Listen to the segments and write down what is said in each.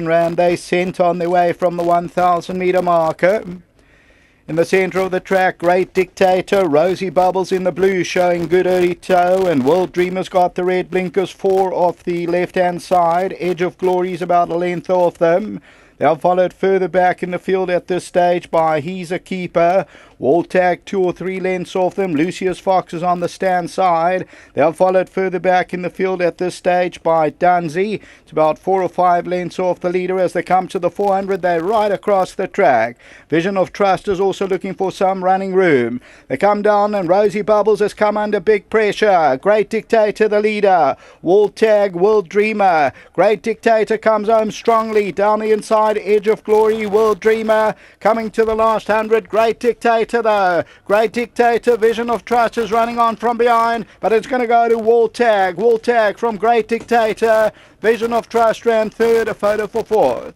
Round they sent on their way from the 1,000 metre marker. In the centre of the track, Great Dictator, Rosy Bubbles in the blue showing good early toe, and World Dreamer's got the red blinkers, 4 off the left-hand side. Edge of Glory's about a length off them. They're followed further back in the field at this stage by He's a Keeper. Wall Tag 2 or 3 lengths off them. Lucius Fox is on the stand side. They're followed further back in the field at this stage by Dunsey. It's about 4 or 5 lengths off the leader as they come to the 400. They're right across the track. Vision of Trust is also looking for some running room. They come down and Rosy Bubbles has come under big pressure. Great Dictator the leader. Wall Tag, World Dreamer. Great Dictator comes home strongly down the inside. Edge of Glory, World Dreamer coming to the last 100. Great Dictator though. Great Dictator, Vision of Trust is running on from behind, but it's going to go to Wall Tag. Wall Tag from Great Dictator. Vision of Trust ran third, a photo for fourth.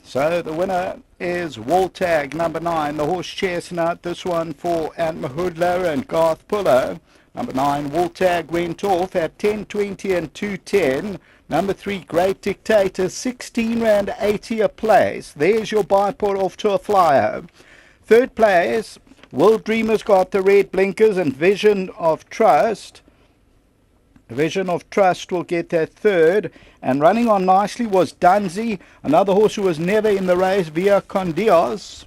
So the winner is Wall Tag, number 9, the horse Chestnut. This one for Ant Mahudler and Garth Puller. Number 9, Wall Tag went off at 10.20 and 2.10. Number 3, Great Dictator, 16 rand 80 a place. There's your bipod off to a flyer. Third place, World Dreamer's got the red blinkers, and Vision of Trust. Vision of Trust will get that third, and running on nicely was Dunsey, another horse who was never in the race, Via Condios.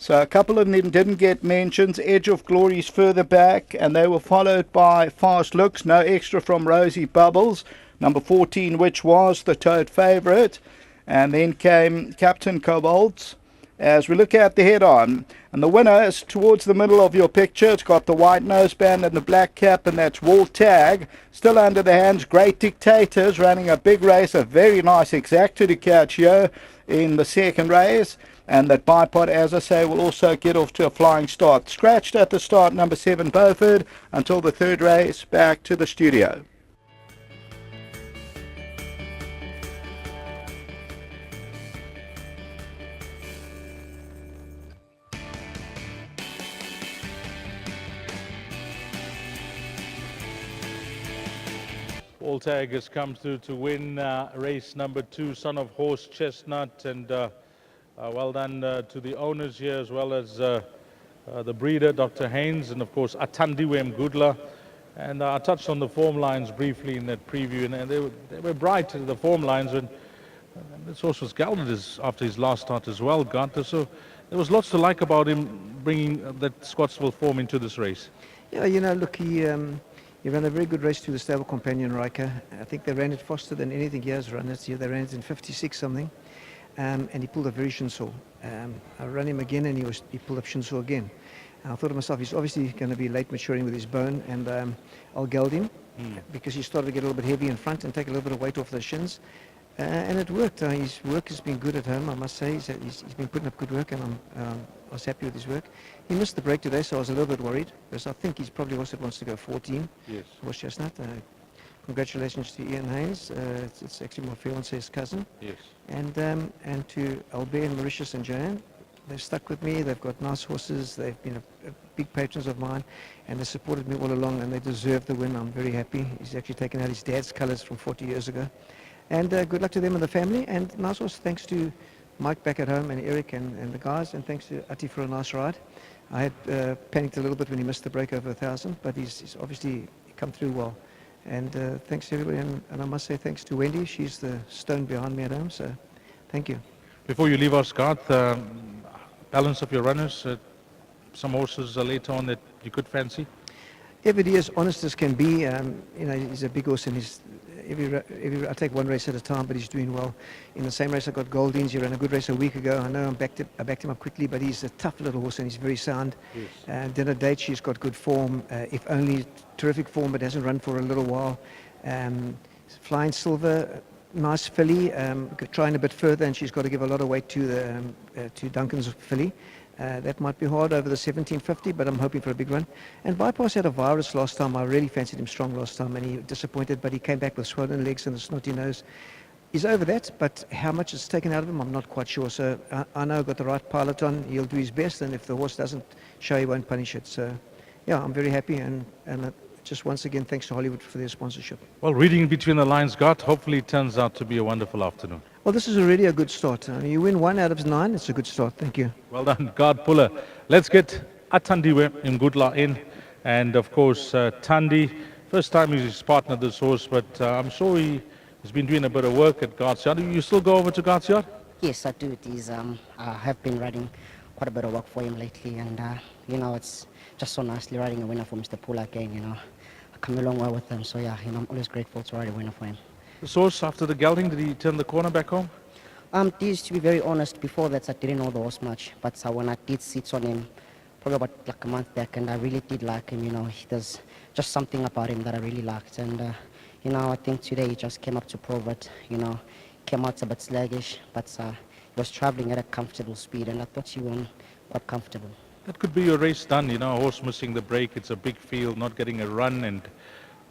So a couple of them didn't get mentions. Edge of Glory's further back, and they were followed by Fast Looks, no extra from Rosy Bubbles, number 14, which was the tote favourite, and then came Captain Cobalt's. As we look at the head-on, and the winner is towards the middle of your picture. It's got the white noseband and the black cap, and that's Wall Tag. Still under the hands, Great Dictators running a big race, a very nice exacta to catch here in the second race. And that bipod, as I say, will also get off to a flying start. Scratched at the start, number 7, Beaufort, until the third race, back to the studio. Wall Tag has come through to win race number 2, Son of Horse Chestnut, and well done to the owners here, as well as the breeder, Dr. Haynes, and of course Atandiwem Gudla. And I touched on the form lines briefly in that preview, and they were bright, the form lines, and this horse was gelded after his last start as well, Gunther. So there was lots to like about him bringing that Scottsville form into this race. Yeah, you know, look, he ran a very good race to the stable companion Riker. I think they ran it faster than anything he has run it. They ran it in 56 something, and he pulled a very Shinsaw. I ran him again, and he pulled up Shinsaw again. And I thought to myself, he's obviously going to be late maturing with his bone, and I'll geld him because he started to get a little bit heavy in front and take a little bit of weight off the shins. And it worked. His work has been good at home, I must say. He's been putting up good work, and I was happy with his work. He missed the break today, so I was a little bit worried, because I think he's probably also wants to go 14. Yes. Horse Chestnut. Congratulations to Ian Haynes. It's actually my fiance's cousin. Yes. And to Albert and Mauritius and Joanne. They've stuck with me. They've got nice horses. They've been a big patrons of mine, and they supported me all along, and they deserve the win. I'm very happy. He's actually taken out his dad's colours from 40 years ago. And good luck to them and the family. And nice horse, thanks to Mike back at home and Eric and the guys, and thanks to Ati for a nice ride. I had panicked a little bit when he missed the break over 1,000, but he's obviously come through well. And thanks to everybody, and I must say thanks to Wendy. She's the stone behind me at home, so thank you. Before you leave us, Garth, balance of your runners, some horses later on that you could fancy? Everybody is honest as can be. You know, he's a big horse, and he's I take one race at a time, but he's doing well. In the same race, I got Goldines. He ran a good race a week ago. I know I backed him up quickly, but he's a tough little horse, and he's very sound. Yes. Dinner Date, she's got good form, if only terrific form, but hasn't run for a little while. Flying Silver, nice filly, trying a bit further, and she's got to give a lot of weight to Duncan's filly. That might be hard over the 1750, but I'm hoping for a big run. And Bypass had a virus last time. I really fancied him strong last time, and he disappointed, but he came back with swollen legs and a snotty nose. He's over that, but how much is taken out of him, I'm not quite sure. So I know I've got the right pilot on. He'll do his best, and if the horse doesn't show, he won't punish it. So, yeah, I'm very happy, and just once again, thanks to Hollywood for their sponsorship. Well, reading between the lines, Gart, hopefully it turns out to be a wonderful afternoon. Well, this is already a good start. You win 1 out of 9, it's a good start. Thank you. Well done, Gart Puller. Let's get Athandiwe Ngudla in. And, of course, Thandi, first time he's partnered this horse, but I'm sure he's been doing a bit of work at Gart's Yard. Do you still go over to Gart's Yard? Yes, I do. It is, I have been riding quite a bit of work for him lately, and you know, it's just so nicely riding a winner for Mr. Pula again. You know, I come a long way with him, so yeah, you know, I'm always grateful to ride a winner for him. This horse, after the gelding, did he turn the corner back home? This, to be very honest, before that I didn't know the horse much, but when I did sit on him, probably about like a month back, and I really did like him. You know, there's just something about him that I really liked, and you know, I think today he just came up to prove it. You know, came out a bit sluggish, but he was traveling at a comfortable speed, and I thought he won quite comfortable. That could be your race done, you know, a horse missing the break, it's a big field, not getting a run,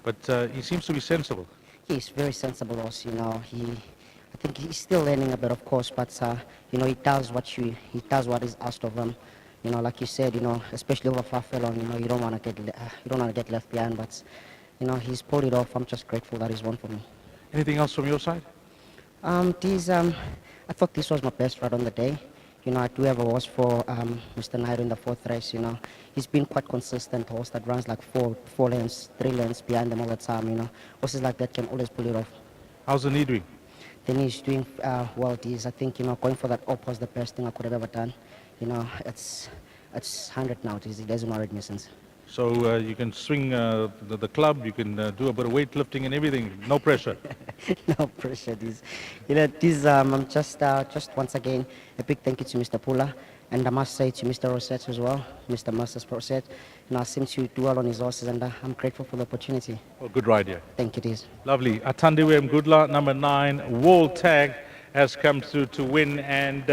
but he seems to be sensible. He's very sensible horse, you know. I think he's still learning a bit, of course, but you know, he does what is asked of him. You know, like you said, you know, especially over far furlong, you know, you don't want to get left behind, but you know, he's pulled it off. I'm just grateful that he's won for me. Anything else from your side? I thought this was my best ride on the day. You know, I do have a horse for Mr. Nairo in the 4th race. You know, he's been quite consistent. Horse that runs like 3 lengths behind them all the time. You know, horses like that can always pull it off. How's the knee doing? The knee is doing well. I think, you know, going for that up was the best thing I could have ever done. You know, it's 100 now. It doesn't worry me since. So you can swing the club, you can do a bit of weightlifting and everything, no pressure. No pressure. You know, I'm just once again a big thank you to Mr. Pula, and I must say to Mr. Rosette as well, Mr. Masters Rosette. You know, I seem to do well on his horses, and I'm grateful for the opportunity. Well, good ride here. Thank you, it is. Lovely. Athandiwe Ngudla, number 9, Wall Tag, has come through to win, and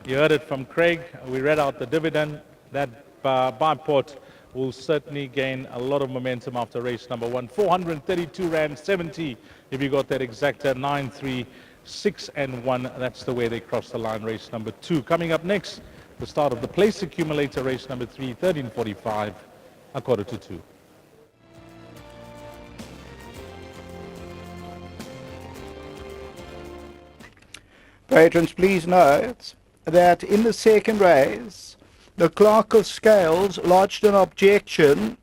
you heard it from Craig. We read out the dividend. That byport will certainly gain a lot of momentum after race number 1. 432 Rand 70, if you got that exact 9, 3, 6 and 1. That's the way they cross the line, race number 2. Coming up next, the start of the place accumulator, race number 3, 13:45, 1:45. Patrons, please note that in the second race, the clerk of scales lodged an objection